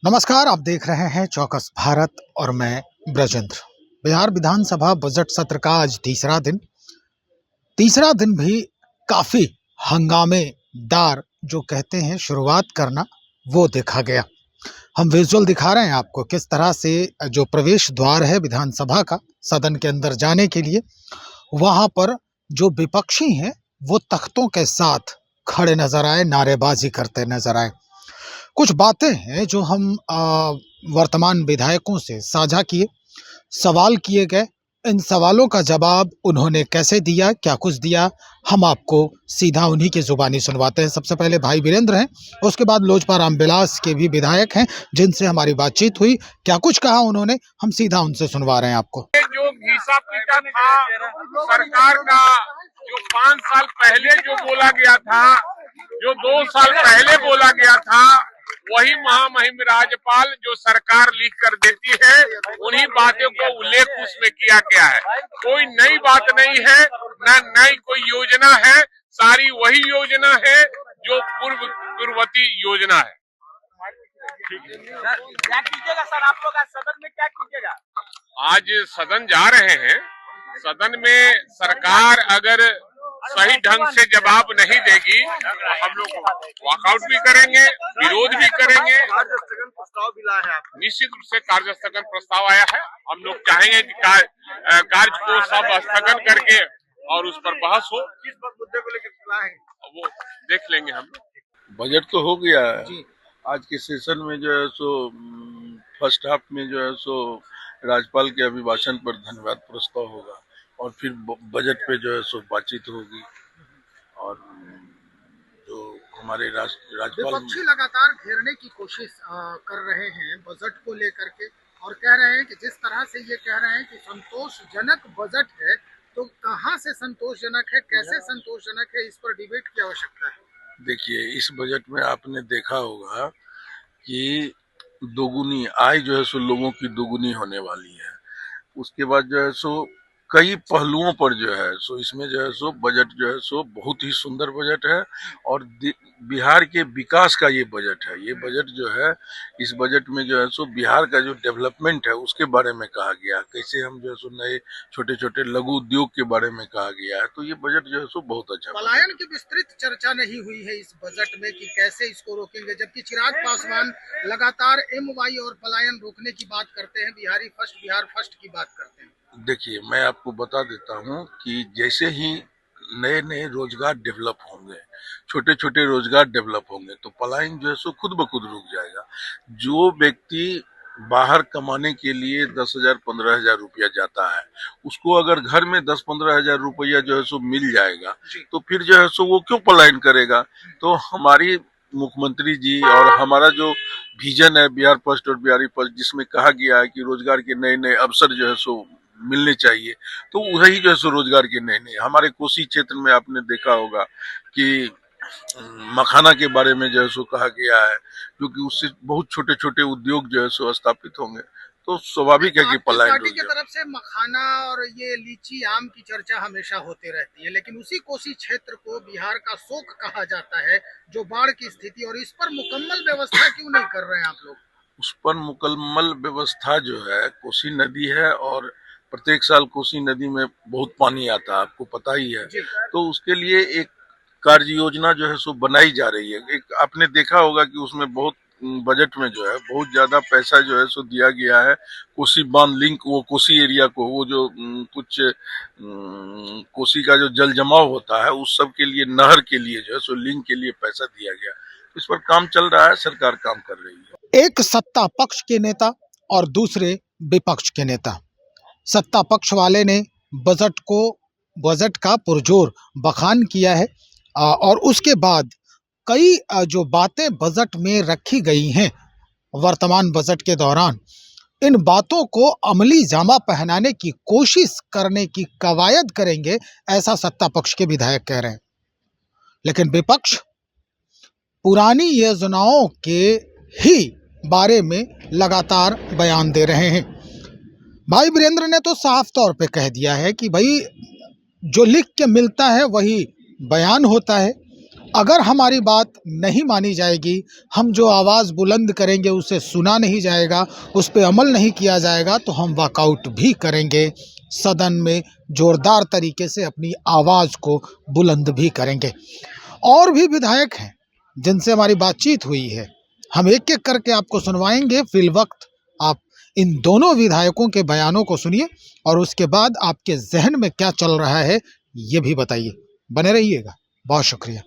नमस्कार, आप देख रहे हैं चौकस भारत और मैं ब्रजेंद्र। बिहार विधानसभा बजट सत्र का आज तीसरा दिन भी काफी हंगामेदार जो कहते हैं शुरुआत करना वो देखा गया। हम विजुअल दिखा रहे हैं आपको किस तरह से जो प्रवेश द्वार है विधानसभा का सदन के अंदर जाने के लिए, वहां पर जो विपक्षी हैं वो तख्तों के साथ खड़े नजर आए, नारेबाजी करते नजर आए। कुछ बातें हैं जो हम वर्तमान विधायकों से साझा किए, सवाल किए गए। इन सवालों का जवाब उन्होंने कैसे दिया, क्या कुछ दिया, हम आपको सीधा उन्हीं की जुबानी सुनवाते हैं। सबसे पहले भाई वीरेंद्र हैं, उसके बाद लोजपा रामविलास के भी विधायक हैं जिनसे हमारी बातचीत हुई। क्या कुछ कहा उन्होंने, हम सीधा उनसे सुनवा रहे हैं आपको। जो घिसा पीटा था सरकार का, जो 5 साल पहले जो बोला गया था, जो 2 साल पहले बोला गया था, वही महामहिम राज्यपाल जो सरकार लिख कर देती है, उन्हीं बातों को उल्लेख उसमें किया गया है। कोई नई बात नहीं है, न नई कोई योजना है, सारी वही योजना है जो पूर्ववर्ती योजना है। क्या कीजिएगा सर, आप लोग आज सदन में क्या कीजिएगा? आज सदन जा रहे हैं। सदन में सरकार अगर सही ढंग से जवाब नहीं देगी तो हम लोग वॉकआउट भी करेंगे, विरोध भी करेंगे। कार्यस्थगन प्रस्ताव भी लाया है आपने? निश्चित रूप से कार्यस्थगन प्रस्ताव आया है। हम लोग चाहेंगे कि कार्य को सब स्थगन करके और उस पर बहस हो। किस मुद्दे को लेकर लाए हैं वो देख लेंगे हम लोग। बजट तो हो गया है जी। आज के सेशन में जो है सो फर्स्ट हाफ में जो है सो राज्यपाल के अभिभाषण पर धन्यवाद प्रस्ताव होगा और फिर बजट पे जो है सो बातचीत होगी। और जो हमारे राज्यपाल विपक्षी लगातार घेरने की कोशिश कर रहे हैं बजट को लेकर के, और कह रहे हैं कि जिस तरह से ये कह रहे हैं कि संतोषजनक बजट है, तो कहां से संतोषजनक है, कैसे संतोषजनक है, इस पर डिबेट की आवश्यकता है। देखिए, इस बजट में आपने देखा होगा कि दोगुनी आय जो है सो लोगों की दोगुनी होने वाली है। उसके बाद जो है सो कई पहलुओं पर जो है सो इसमें जो है सो बजट जो है सो बहुत ही सुंदर बजट है और बिहार के विकास का ये बजट है। ये बजट जो है, इस बजट में जो है सो बिहार का जो डेवलपमेंट है उसके बारे में कहा गया, कैसे हम जो है सो नए छोटे छोटे लघु उद्योग के बारे में कहा गया है। तो ये बजट जो है सो बहुत अच्छा। पलायन की विस्तृत चर्चा नहीं हुई है इस बजट में कि कैसे इसको रोकेंगे, जबकि चिराग पासवान लगातार MY और पलायन रोकने की बात करते हैं, बिहार फर्स्ट की बात करते हैं। देखिए, मैं आपको बता देता हूं कि जैसे ही नए नए रोजगार डेवलप होंगे, छोटे छोटे रोजगार डेवलप होंगे, तो पलायन जो है सो खुद ब खुद रुक जाएगा। जो व्यक्ति बाहर कमाने के लिए 10,000 15,000 रुपया जाता है, उसको अगर घर में 10-15 हजार रुपया जो है सो मिल जाएगा, तो फिर जो है सो वो क्यों पलायन करेगा। तो हमारी मुख्यमंत्री जी और हमारा जो विजन है बिहार फर्स्ट और बिहारी फर्स्ट, जिसमें कहा गया है कि रोजगार के नए नए अवसर जो है सो मिलने चाहिए, तो वही जो है सो रोजगार के नए नए। हमारे कोसी क्षेत्र में आपने देखा होगा कि मखाना के बारे में जो है सो कहा गया है, क्योंकि उससे बहुत छोटे छोटे उद्योग जो है सो स्थापित होंगे, तो स्वाभाविक है कि पलायन पार्टी की तरफ से मखाना और ये लीची आम की चर्चा हमेशा होती रहती है, लेकिन उसी कोसी क्षेत्र को बिहार का शोक कहा जाता है, जो बाढ़ की स्थिति, और इस पर मुकम्मल व्यवस्था क्यों नहीं कर रहे हैं आप लोग? उस पर मुकम्मल व्यवस्था जो है, कोसी नदी है और प्रत्येक साल कोसी नदी में बहुत पानी आता है, आपको पता ही है। तो उसके लिए एक कार्य योजना जो है सो बनाई जा रही है। एक आपने देखा होगा कि उसमें बहुत बजट में जो है बहुत ज्यादा पैसा जो है सो दिया गया है कोसी बांध लिंक, वो कोसी एरिया को, वो जो कुछ कोसी का जो जल जमाव होता है उस सब के लिए, नहर के लिए जो है सो लिंक के लिए पैसा दिया गया। इस पर काम चल रहा है, सरकार काम कर रही है। एक सत्ता पक्ष के नेता और दूसरे विपक्ष के नेता। सत्ता पक्ष वाले ने बजट का पुरजोर बखान किया है, और उसके बाद कई जो बातें बजट में रखी गई हैं वर्तमान बजट के दौरान, इन बातों को अमली जामा पहनाने की कोशिश करने की कवायद करेंगे, ऐसा सत्ता पक्ष के विधायक कह रहे हैं। लेकिन विपक्ष पुरानी योजनाओं के ही बारे में लगातार बयान दे रहे हैं। भाई वीरेंद्र ने तो साफ तौर पे कह दिया है कि भाई जो लिख के मिलता है वही बयान होता है, अगर हमारी बात नहीं मानी जाएगी, हम जो आवाज़ बुलंद करेंगे उसे सुना नहीं जाएगा, उस पे अमल नहीं किया जाएगा, तो हम वॉकआउट भी करेंगे, सदन में जोरदार तरीके से अपनी आवाज़ को बुलंद भी करेंगे। और भी विधायक हैं जिनसे हमारी बातचीत हुई है, हम एक एक करके आपको सुनवाएंगे। फिल वक्त आप इन दोनों विधायकों के बयानों को सुनिए और उसके बाद आपके जहन में क्या चल रहा है ये भी बताइए। बने रहिएगा। बहुत शुक्रिया।